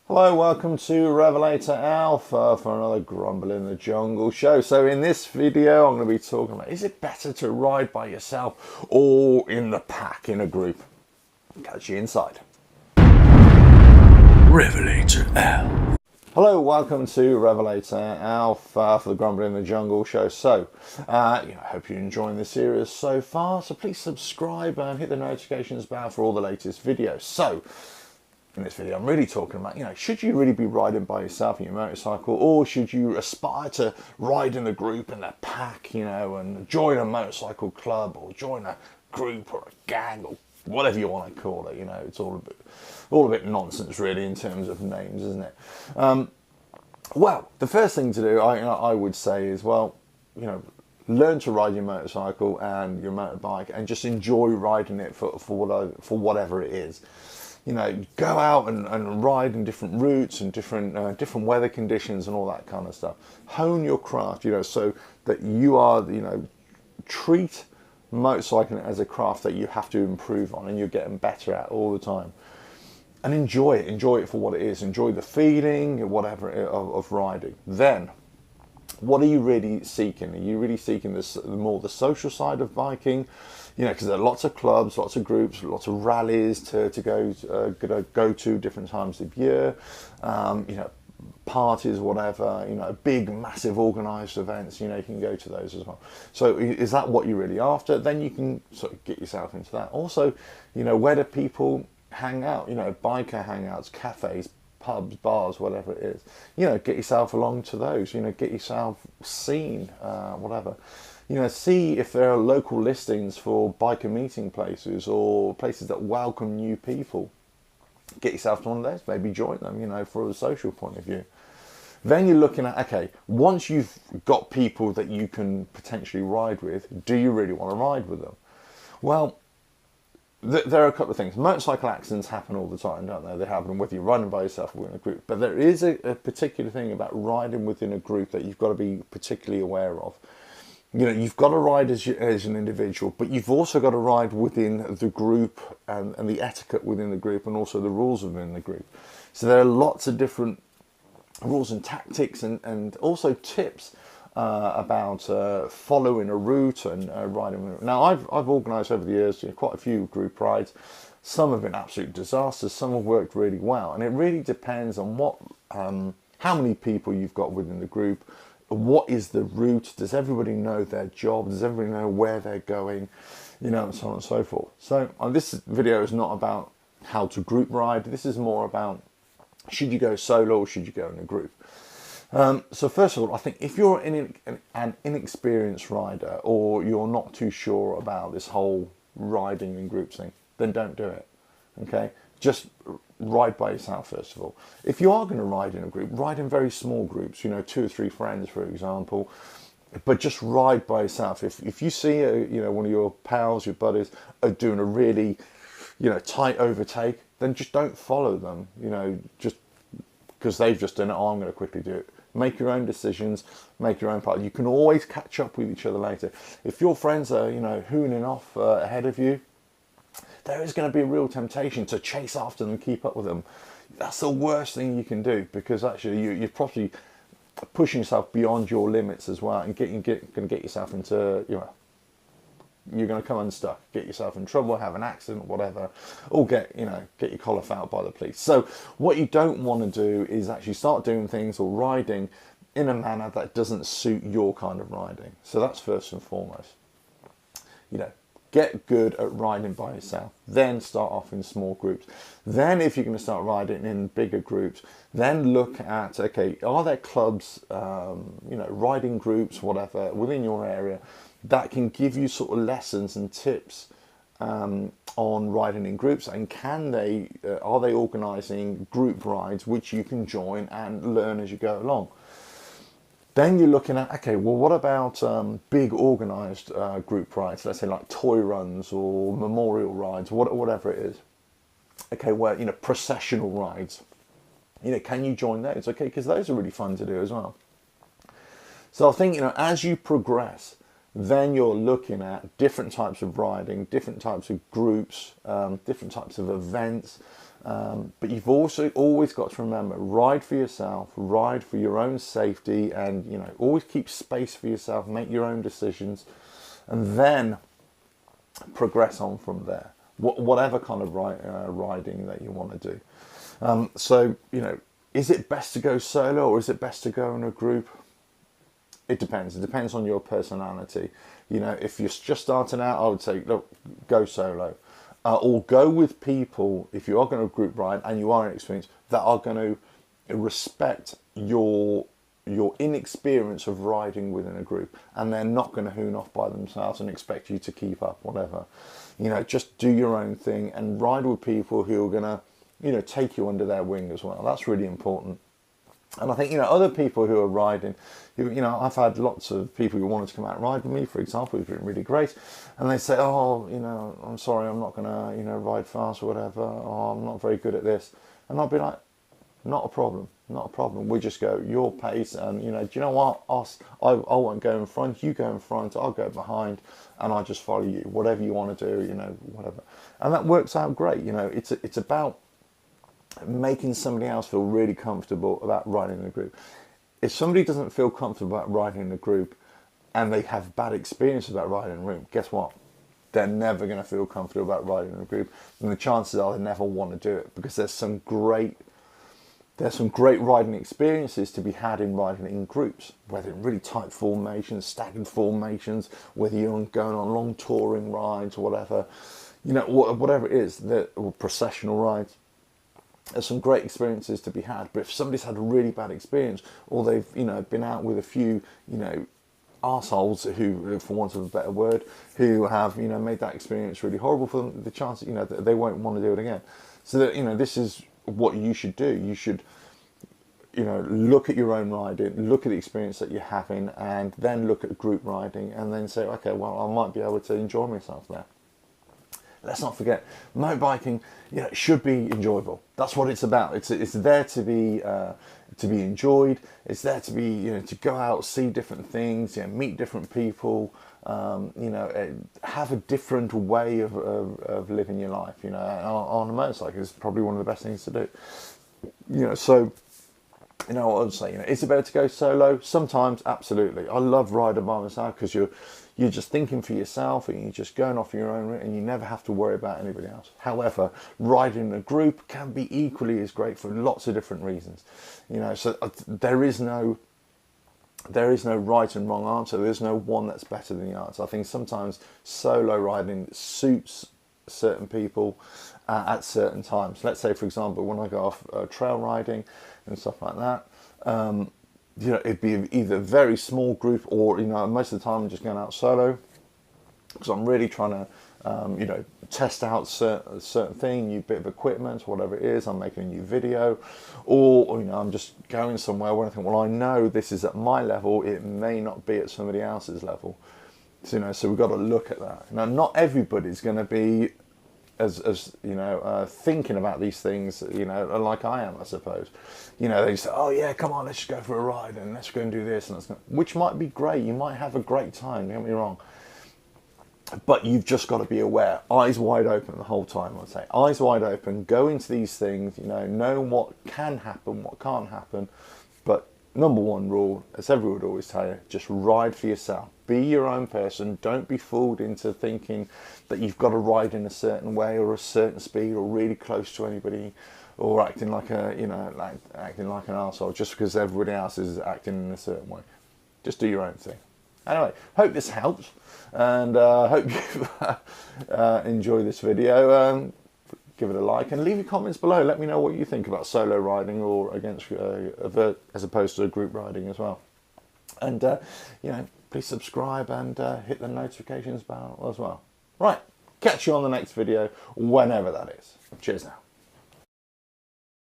Hello, welcome to RevelatorAlf for another Grumble in the Jungle show. So in this video I'm going to be talking about, is it better to ride by yourself or in the pack, in a group? Catch you inside. RevelatorAlf. Hello, welcome to RevelatorAlf for the Grumble in the Jungle show. So, I hope you're enjoying the series so far. So please subscribe and hit the notifications bell for all the latest videos. So, in this video, I'm really talking about, should you really be riding by yourself in your motorcycle, or should you aspire to ride in a group, in a pack, and join a motorcycle club, or join a group or a gang, or whatever you want to call it. It's all a bit nonsense, really, in terms of names, isn't it? Well, the first thing to do, I would say, is learn to ride your motorcycle and your motorbike, and just enjoy riding it for whatever it is. Go out and ride in different routes and different weather conditions and all that kind of stuff. Hone your craft, so that you are, treat motorcycling as a craft that you have to improve on and you're getting better at all the time. And enjoy it for what it is. Enjoy the feeling, whatever, of riding. Then, what are you really seeking? Are you really seeking more the social side of biking? Because there are lots of clubs, lots of groups, lots of rallies to go to different times of year. Parties, whatever. Big, massive organised events. You can go to those as well. So, is that what you're really after? Then you can sort of get yourself into that. Also, where do people hang out? Biker hangouts, cafes, pubs, bars, whatever it is. Get yourself along to those. Get yourself seen, whatever. See if there are local listings for biker meeting places or places that welcome new people. Get yourself to one of those. Maybe join them, for a social point of view. Then you're looking at, okay, once you've got people that you can potentially ride with, do you really want to ride with them? Well, there are a couple of things. Motorcycle accidents happen all the time, don't they? They happen whether you're riding by yourself or in a group. But there is a particular thing about riding within a group that you've got to be particularly aware of. You've got to ride as an individual, but you've also got to ride within the group and the etiquette within the group, and also the rules within the group. So there are lots of different rules and tactics and also tips about following a route and riding. Now, I've organised over the years quite a few group rides. Some have been absolute disasters. Some have worked really well, and it really depends on how many people you've got within the group. What is the route? Does everybody know their job? Does everybody know where they're going? And so on and so forth. So this video is not about how to group ride. This is more about, should you go solo or should you go in a group? So first of all, I think if you're an inexperienced rider, or you're not too sure about this whole riding in groups thing, then don't do it. Okay? Just ride by yourself first of all. If you are going to ride in a group, ride in very small groups, 2 or 3 friends, for example, but just ride by yourself. If you see one of your pals, your buddies, are doing a really tight overtake, then just don't follow them, just because they've just done it. I'm going to quickly do it. Make your own decisions, make your own part. You can always catch up with each other later. If your friends are hooning off ahead of you, there is going to be a real temptation to chase after them and keep up with them. That's the worst thing you can do, because actually you're probably pushing yourself beyond your limits as well, and going to get yourself into, you're going to come unstuck, get yourself in trouble, have an accident, whatever, or get your collar fouled by the police. So what you don't want to do is actually start doing things or riding in a manner that doesn't suit your kind of riding. So that's first and foremost. Get good at riding by yourself, then start off in small groups. Then if you're going to start riding in bigger groups, then look at, okay, are there clubs, riding groups, whatever, within your area that can give you sort of lessons and tips on riding in groups, and are they organising group rides which you can join and learn as you go along? Then you're looking at, okay, well, what about big organised group rides? Let's say like toy runs or memorial rides, whatever it is. Okay, where, processional rides. Can you join those? Okay, because those are really fun to do as well. So I think, as you progress, then you're looking at different types of riding, different types of groups, different types of events, But you've also always got to remember, ride for yourself, ride for your own safety, and always keep space for yourself, make your own decisions, and then progress on from there. Whatever kind of riding that you want to do. So is it best to go solo or is it best to go in a group? It depends. It depends on your personality. If you're just starting out, I would say, look, go solo. Or go with people, if you are going to group ride and you are inexperienced, that are going to respect your inexperience of riding within a group, and they're not going to hoon off by themselves and expect you to keep up, whatever. Just do your own thing and ride with people who are going to, take you under their wing as well. That's really important. And I think, other people who are riding, I've had lots of people who wanted to come out and ride with me, for example, who've been really great. And they say, oh, I'm sorry, I'm not going to, ride fast or whatever. Oh, I'm not very good at this. And I'll be like, not a problem, not a problem. We just go your pace. And, do you know what? I won't go in front, you go in front, I'll go behind, and I'll just follow you. Whatever you want to do, whatever. And that works out great. It's about making somebody else feel really comfortable about riding in a group. If somebody doesn't feel comfortable about riding in a group and they have bad experiences about riding in a group, guess what? They're never going to feel comfortable about riding in a group, and the chances are they never want to do it, because there's some great riding experiences to be had in riding in groups, whether in really tight formations, staggered formations, whether you're going on long touring rides or whatever, whatever it is, or processional rides. There's some great experiences to be had. But if somebody's had a really bad experience, or they've been out with a few arseholes who, for want of a better word, who have made that experience really horrible for them, the chances that they won't want to do it again. So that this is what you should do. You should look at your own riding, look at the experience that you're having, and then look at group riding, and then say, okay, well, I might be able to enjoy myself there. Let's not forget, motorbiking, should be enjoyable. That's what it's about. It's there to be enjoyed. It's there to be to go out, see different things, meet different people. Have a different way of living your life. On a motorcycle is probably one of the best things to do. So. What I would say, is it better to go solo? Sometimes, absolutely. I love riding by myself because you're just thinking for yourself and you're just going off your own route and you never have to worry about anybody else. However, riding in a group can be equally as great for lots of different reasons. So there is no right and wrong answer. There's no one that's better than the other. I think sometimes solo riding suits certain people at certain times. Let's say, for example, when I go off trail riding and stuff like that, it'd be either a very small group or, most of the time I'm just going out solo because I'm really trying to, test out certain thing, new bit of equipment, whatever it is. I'm making a new video, or I'm just going somewhere where I think, well, I know this is at my level. It may not be at somebody else's level. So we've got to look at that. Now, not everybody's going to be as thinking about these things, like I am, I suppose. They say, oh yeah, come on, let's just go for a ride and let's go and do this, and which might be great. You might have a great time, don't get me wrong. But you've just got to be aware, eyes wide open the whole time, I'd say. Eyes wide open, go into these things, know what can happen, what can't happen. But number one rule, as everyone would always tell you, just ride for yourself. Be your own person. Don't be fooled into thinking that you've got to ride in a certain way or a certain speed or really close to anybody, or acting like acting like an arsehole just because everybody else is acting in a certain way. Just do your own thing. Anyway, hope this helps, and hope you enjoy this video. Give it a like and leave your comments below. Let me know what you think about solo riding or against as opposed to group riding as well. And please subscribe and hit the notifications bell as well. Right, catch you on the next video, whenever that is. Cheers now.